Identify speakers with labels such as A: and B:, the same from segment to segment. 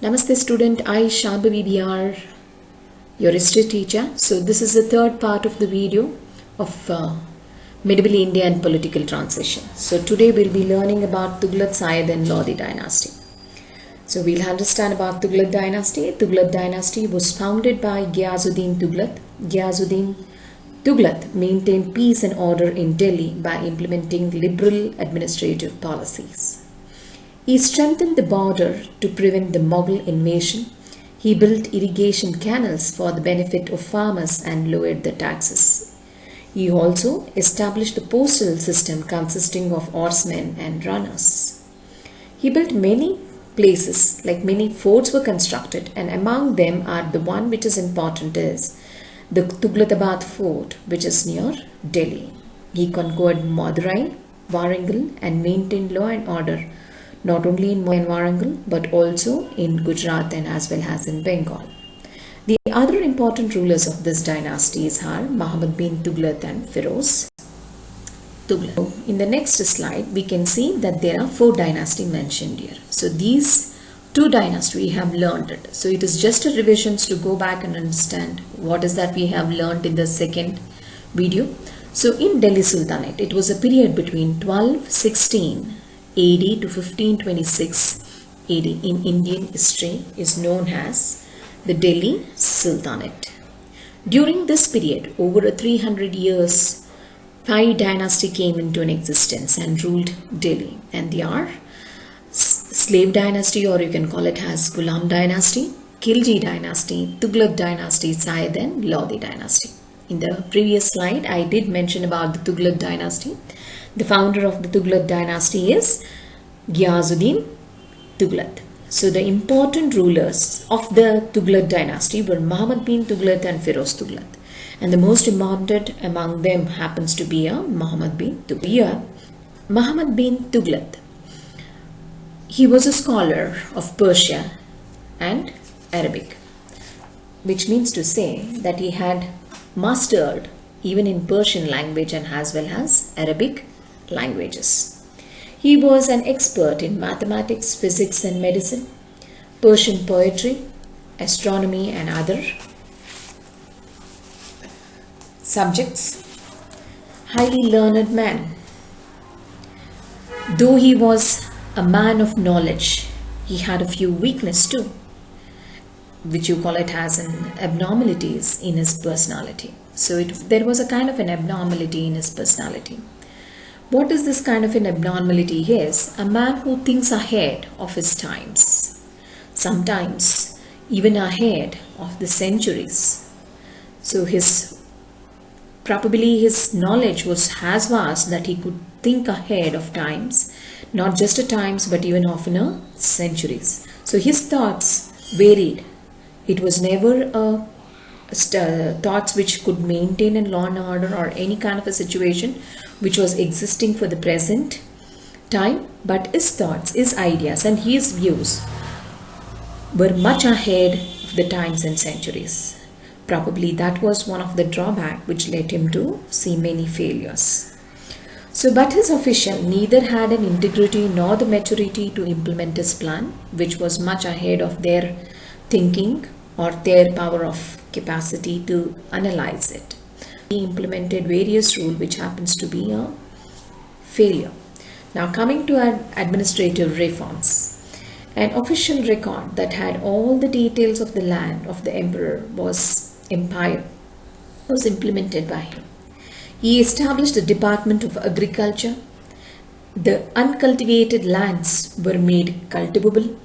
A: Namaste student, I Shambhavi BR, your history teacher. So this is the third part of the video of medieval India and political transition. So today we'll be learning about Tughlaq Sayyid and Lodi dynasty. So we'll understand about Tughlaq dynasty. Tughlaq dynasty was founded by Ghiyazuddin Tughlaq. Ghiyazuddin Tughlaq maintained peace and order in Delhi by implementing liberal administrative policies. He strengthened the border to prevent the Mughal invasion. He built irrigation canals for the benefit of farmers and lowered the taxes. He also established the postal system consisting of oarsmen and runners. He built many places, like many forts were constructed, and among them are the one which is important is the Tughlaqabad fort, which is near Delhi. He conquered Madurai, Warangal and maintained law and order not only in Warangal but also in Gujarat and as well as in Bengal. The other important rulers of this dynasty are Muhammad bin Tughlaq and Firoz Tughlaq. In the next slide, we can see that there are four dynasties mentioned here. So these two dynasties we have learned it. So it is just a revisions to go back and understand what is that we have learned in the second video. So in Delhi Sultanate, it was a period between 1216 AD to 1526 AD in Indian history is known as the Delhi Sultanate. During this period, over 300 years, 5 dynasties came into an existence and ruled Delhi, and they are Slave Dynasty, or you can call it as Ghulam Dynasty, Khilji Dynasty, Tughlaq Dynasty, Sayyid and Lodi Dynasty. In the previous slide, I did mention about the Tughlaq Dynasty. The founder of the Tughlaq Dynasty is Ghiyazuddin Tughlaq. So the important rulers of the Tughlaq Dynasty were Muhammad bin Tughlaq and Firoz Tughlaq. And the most important among them happens to be Muhammad bin Tughlaq. Muhammad bin Tughlaq. He was a scholar of Persia and Arabic, which means to say that he had mastered even in Persian language and as well as Arabic languages. He was an expert in mathematics, physics and medicine, Persian poetry, astronomy and other subjects. Highly learned man. Though he was a man of knowledge, he had a few weaknesses too, which you call it as an abnormalities in his personality. So there was a kind of an abnormality in his personality. What is this kind of an abnormality? He is a man who thinks ahead of his times, sometimes even ahead of the centuries. So probably his knowledge was as vast that he could think ahead of times, not just a times but even often centuries. So his thoughts varied. It was never thoughts which could maintain a law and order or any kind of a situation which was existing for the present time, but his thoughts, his ideas and his views were much ahead of the times and centuries. Probably that was one of the drawbacks which led him to see many failures. So but his official neither had an integrity nor the maturity to implement his plan, which was much ahead of their thinking or their power of capacity to analyze it. He implemented various rules which happens to be a failure. Now coming to administrative reforms. An official record that had all the details of the land of the emperor was implemented by him. He established a department of agriculture. The uncultivated lands were made cultivable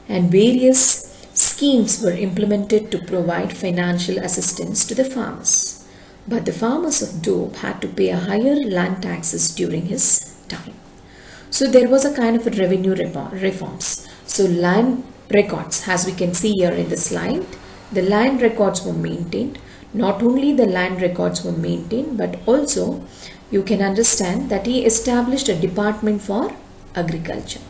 A: and various schemes were implemented to provide financial assistance to the farmers. But the farmers of Doab had to pay a higher land taxes during his time. So there was a kind of a revenue reforms. So land records, as we can see here in the slide, the land records were maintained. Not only the land records were maintained, but also you can understand that he established a department for agriculture.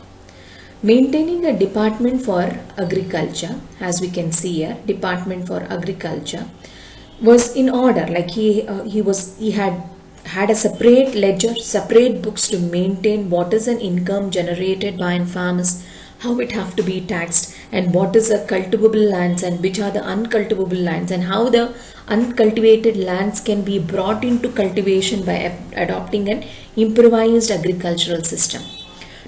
A: Maintaining a department for agriculture, as we can see here, department for agriculture was in order. Like he had a separate ledger, separate books to maintain what is an income generated by farmers, how it have to be taxed, and what is a cultivable lands and which are the uncultivable lands, and how the uncultivated lands can be brought into cultivation by adopting an improvised agricultural system.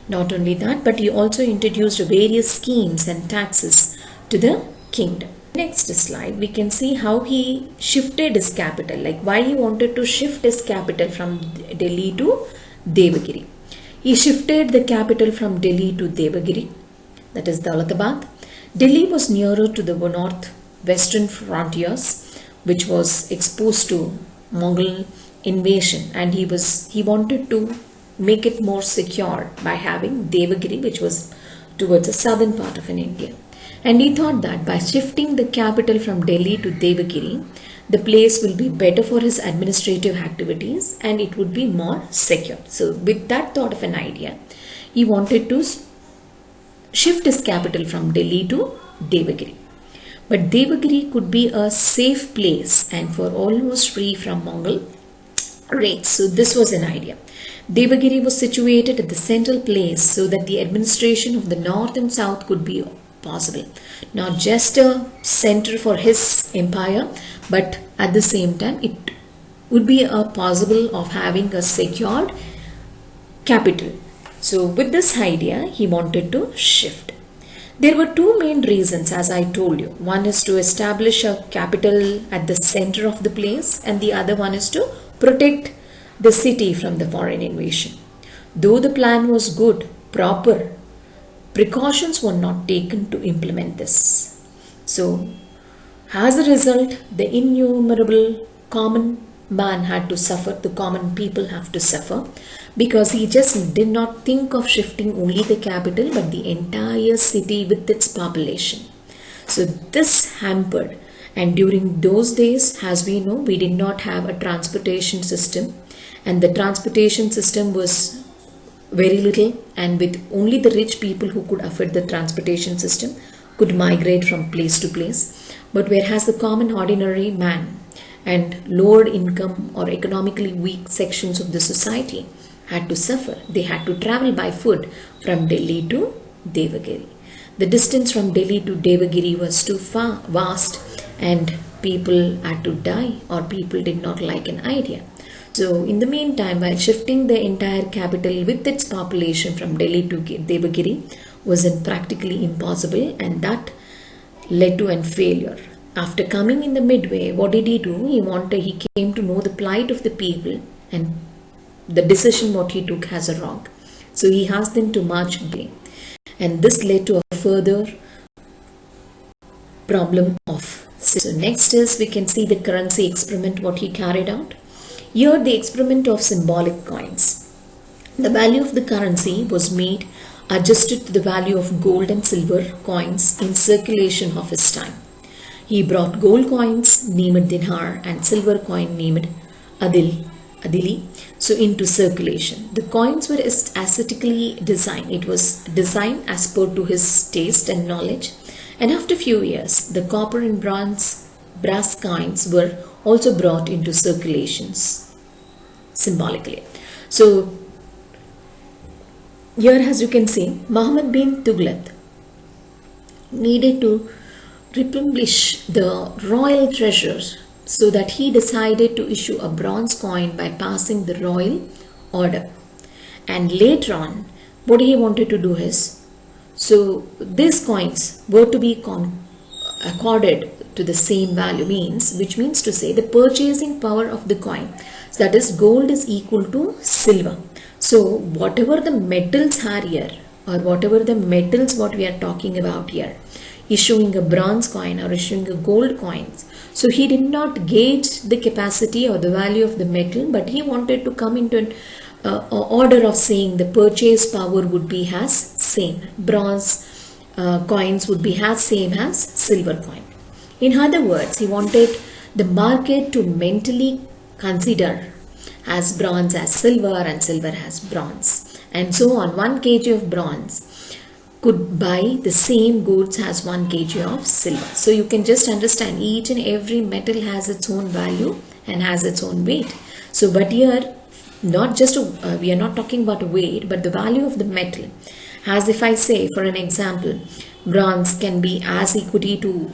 A: Not only that, but he also introduced various schemes and taxes to the kingdom. Next slide, we can see how he shifted his capital, like why he wanted to shift his capital from Delhi to Devagiri. He shifted the capital from Delhi to Devagiri, that is Daulatabad. Delhi was nearer to the north-western frontiers, which was exposed to Mughal invasion, and he wanted to make it more secure by having Devagiri, which was towards the southern part of India. And he thought that by shifting the capital from Delhi to Devagiri, the place will be better for his administrative activities and it would be more secure. So with that thought of an idea, he wanted to shift his capital from Delhi to Devagiri. But Devagiri could be a safe place and for almost free from Mongol raids. So this was an idea. Devagiri was situated at the central place so that the administration of the north and south could be possible. Not just a center for his empire, but at the same time it would be a possible of having a secured capital. So with this idea, he wanted to shift. There were two main reasons, as I told you. One is to establish a capital at the center of the place, and the other one is to protect the city from the foreign invasion. Though the plan was good, proper, precautions were not taken to implement this. So, as a result, the innumerable common man had to suffer, the common people have to suffer, because he just did not think of shifting only the capital but the entire city with its population. So this hampered, and during those days, as we know, we did not have a transportation system, and the transportation system was very little, and with only the rich people who could afford the transportation system could migrate from place to place. But whereas the common ordinary man and lower income or economically weak sections of the society had to suffer, they had to travel by foot from Delhi to Devagiri. The distance from Delhi to Devagiri was too vast, and people had to die, or people did not like an idea. So in the meantime, while shifting the entire capital with its population from Delhi to Devagiri was practically impossible, and that led to a failure. After coming in the midway, what did he do? He came to know the plight of the people and the decision what he took has a wrong. So he asked them to march away, and this led to a further problem of. So next is we can see the currency experiment what he carried out. Here the experiment of symbolic coins. The value of the currency was made adjusted to the value of gold and silver coins in circulation of his time. He brought gold coins named dinar and silver coin named adili into circulation. The coins were aesthetically designed. It was designed as per to his taste and knowledge. And after a few years, the copper and brass coins were also brought into circulations symbolically. So here, as you can see, Muhammad bin Tughlaq needed to replenish the royal treasures, so that he decided to issue a bronze coin by passing the royal order. And later on, what he wanted to do is, so these coins were to be accorded to the same value, which means to say the purchasing power of the coin, so that is gold is equal to silver. So whatever the metals are here, or whatever the metals what we are talking about here, issuing a bronze coin or issuing a gold coins, so he did not gauge the capacity or the value of the metal, but he wanted to come into an order of saying the purchase power would be as same. Bronze coins would be as same as silver coin. In other words, he wanted the market to mentally consider as bronze as silver and silver as bronze, and so on. 1 kg of bronze could buy the same goods as 1 kg of silver. So you can just understand each and every metal has its own value and has its own weight. But here, not just we are not talking about weight, but the value of the metal As if I say, for an example, bronze can be as equity to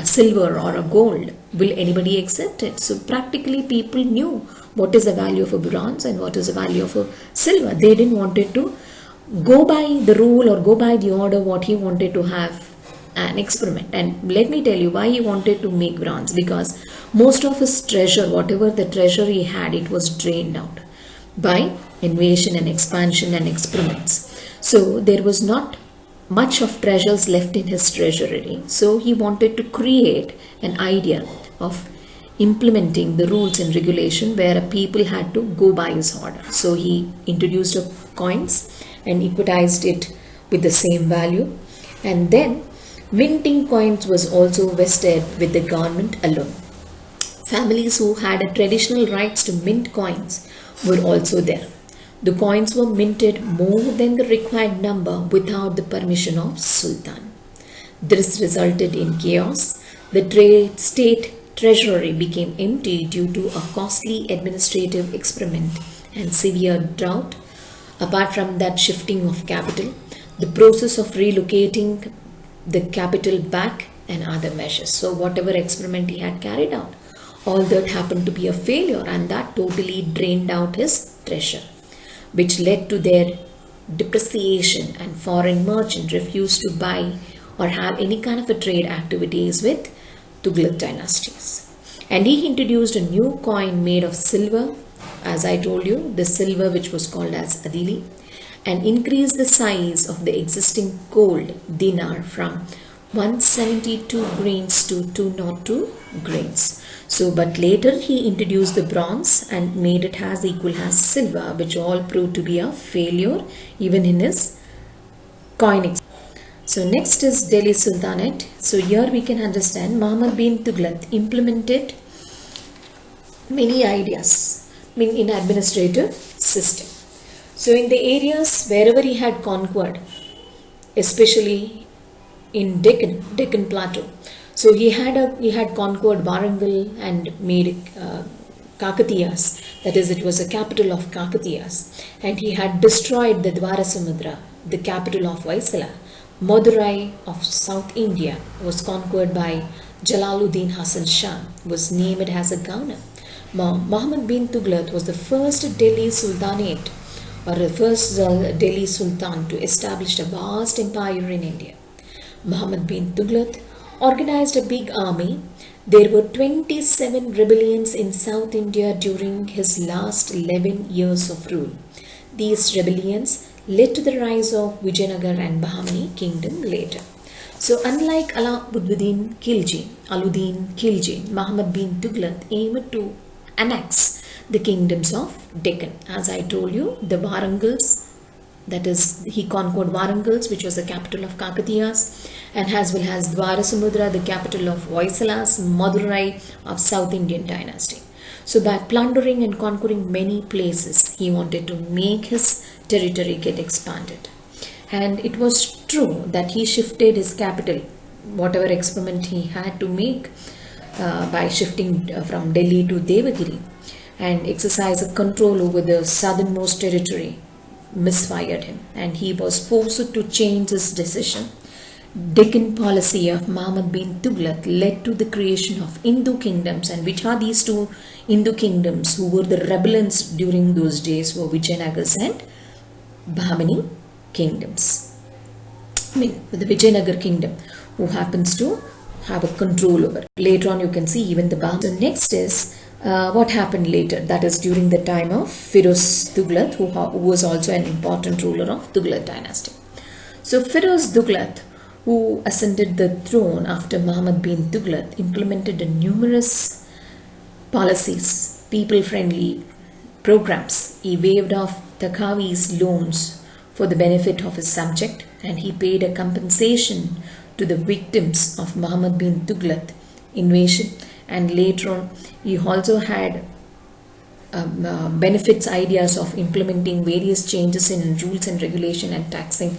A: silver or a gold, will anybody accept it? So practically people knew what is the value of a bronze and what is the value of a silver. They didn't want it to go by the rule or go by the order what he wanted to have an experiment. And let me tell you why he wanted to make bronze, because most of his treasure, whatever the treasure he had, it was drained out by invasion and expansion and experiments. So there was not much of treasures left in his treasury. So he wanted to create an idea of implementing the rules and regulation where people had to go by his order. So he introduced coins and equitized it with the same value. And then minting coins was also vested with the government alone. Families who had a traditional rights to mint coins were also there. The coins were minted more than the required number without the permission of Sultan. This resulted in chaos. The state treasury became empty due to a costly administrative experiment and severe drought. Apart from that shifting of capital, the process of relocating the capital back and other measures. So whatever experiment he had carried out, all that happened to be a failure, and that totally drained out his treasure, which led to their depreciation, and foreign merchants refused to buy or have any kind of a trade activities with Tughlaq dynasties. And he introduced a new coin made of silver, as I told you, the silver which was called as Adili, and increased the size of the existing gold dinar from 172 grains to 202 grains. So, but later he introduced the bronze and made it as equal as silver, which all proved to be a failure even in his coin. So next is Delhi Sultanate. So here we can understand Muhammad bin Tughlaq implemented many ideas in administrative system. So in the areas wherever he had conquered, especially in Deccan Plateau, so he had conquered Warangal and made Kakatiyas, that is, it was a capital of Kakatiyas, and he had destroyed the Dwarasamudra, the capital of Vaisala. Madurai of South India was conquered by Jalaluddin Hasan Shah, was named as a governor. Muhammad bin Tughlaq was the first Delhi Sultanate, or the first Delhi Sultan to establish a vast empire in India. Muhammad bin Tughlaq organized a big army. There were 27 rebellions in South India during his last 11 years of rule. These rebellions led to the rise of Vijayanagar and Bahmani kingdom later. So unlike Alauddin Khilji, Muhammad bin Tughlaq aimed to annex the kingdoms of Deccan. As I told you, the Warangals, that is, he conquered Warangals, which was the capital of Kakatiyas, and as well as Dwarasamudra, the capital of Hoysalas, Madurai of South Indian dynasty. So by plundering and conquering many places, he wanted to make his territory get expanded. And it was true that he shifted his capital, whatever experiment he had to make, by shifting from Delhi to Devagiri, and exercise a control over the southernmost territory misfired him, and he was forced to change his decision. Deccan policy of Muhammad bin Tughlaq led to the creation of Hindu kingdoms, and which are these two Hindu kingdoms who were the rebels during those days were Vijayanagars and Bahmani kingdoms. The Vijayanagar kingdom, who happens to have a control over. Later on you can see even the Bahmani. So next is what happened later, that is during the time of Firoz Tughlaq, who was also an important ruler of Tughlaq dynasty. So Firoz Tughlaq, who ascended the throne after Muhammad bin Tughlaq, implemented numerous policies, people-friendly programs. He waived off Takawi's loans for the benefit of his subject, and he paid a compensation to the victims of Muhammad bin Tughlaq invasion. And later on, he also had benefits ideas of implementing various changes in rules and regulation and taxing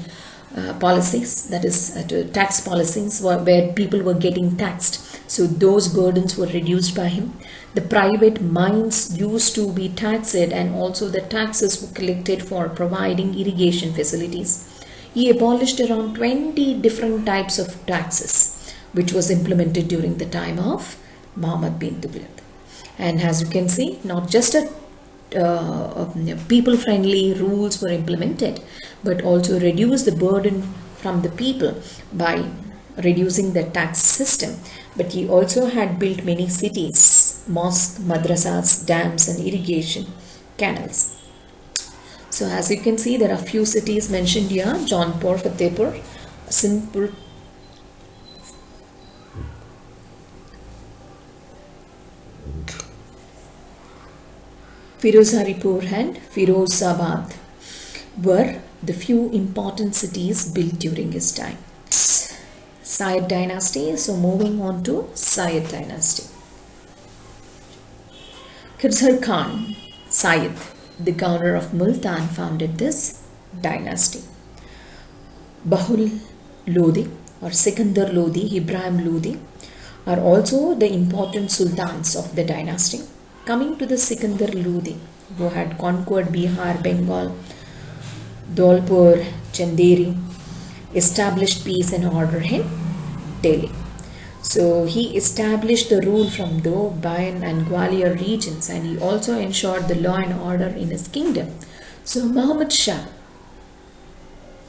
A: policies, that is tax policies where people were getting taxed. So those burdens were reduced by him. The private mines used to be taxed, and also the taxes were collected for providing irrigation facilities. He abolished around 20 different types of taxes, which was implemented during the time of Muhammad bin Tughlaq. And as you can see, not just a people-friendly rules were implemented, but also reduced the burden from the people by reducing the tax system. But he also had built many cities, mosques, madrasas, dams and irrigation canals. So as you can see, there are few cities mentioned here: Jaunpur, Fatehpur, Sindhpur, Firozharipur and Firozabad were the few important cities built during his time. Sayed dynasty. So moving on to Sayed dynasty. Khizr Khan Sayed, the governor of Multan, founded this dynasty. Bahul Lodi or Sikandar Lodi, Ibrahim Lodi are also the important sultans of the dynasty. Coming to the Sikandar Lodi, who had conquered Bihar, Bengal, Dholpur, Chanderi, established peace and order in Delhi. So he established the rule from the Bayan and Gwalior regions, and he also ensured the law and order in his kingdom. So Muhammad Shah,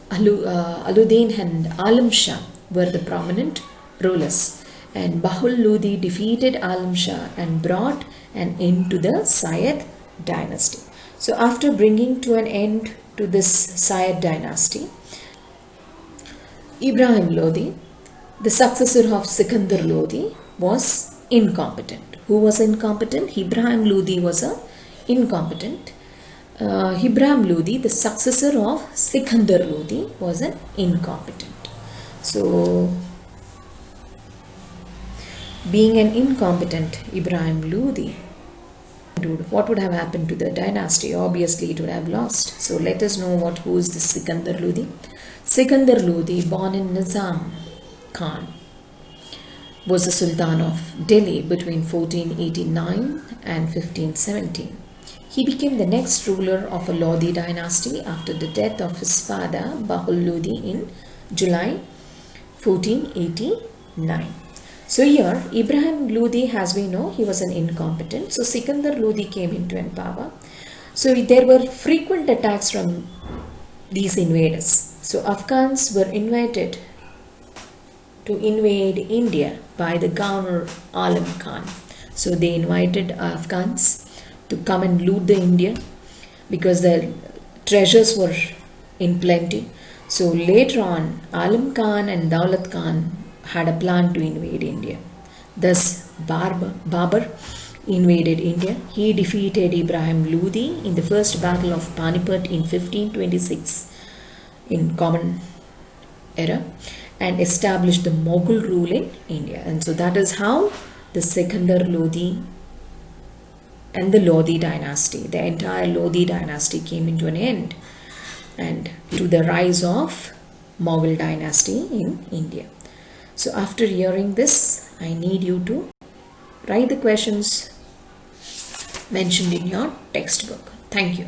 A: Alauddin and Alam Shah were the prominent rulers, and Bahul Lodi defeated Alam Shah and brought an end to the Sayed dynasty. So after bringing to an end to this Sayed dynasty, Ibrahim Lodi, the successor of Sikandar Lodi, was incompetent. Who was incompetent? Ibrahim Lodi was incompetent. Ibrahim Lodi, the successor of Sikandar Lodi, was an incompetent. So, being an incompetent Ibrahim Lodi, what would have happened to the dynasty? Obviously, it would have lost. So, let us know who is this Sikandar Lodi. Sikandar Lodi, born in Nizam Khan, was the Sultan of Delhi between 1489 and 1517. He became the next ruler of a Lodi dynasty after the death of his father Bahul Lodi in July 1489. So here Ibrahim Lodi, as we know, he was an incompetent. So Sikandar Lodi came into power. So there were frequent attacks from these invaders. So Afghans were invited to invade India by the governor Alam Khan. So they invited Afghans to come and loot the India because their treasures were in plenty. So later on, Alam Khan and Daulat Khan had a plan to invade India. Thus, Babur invaded India. He defeated Ibrahim Lodi in the first battle of Panipat in 1526 in Common Era and established the Mughal rule in India. And so that is how the Sikandar Lodi and the Lodi dynasty, the entire Lodi dynasty came into an end and to the rise of Mughal dynasty in India. So after hearing this, I need you to write the questions mentioned in your textbook. Thank you.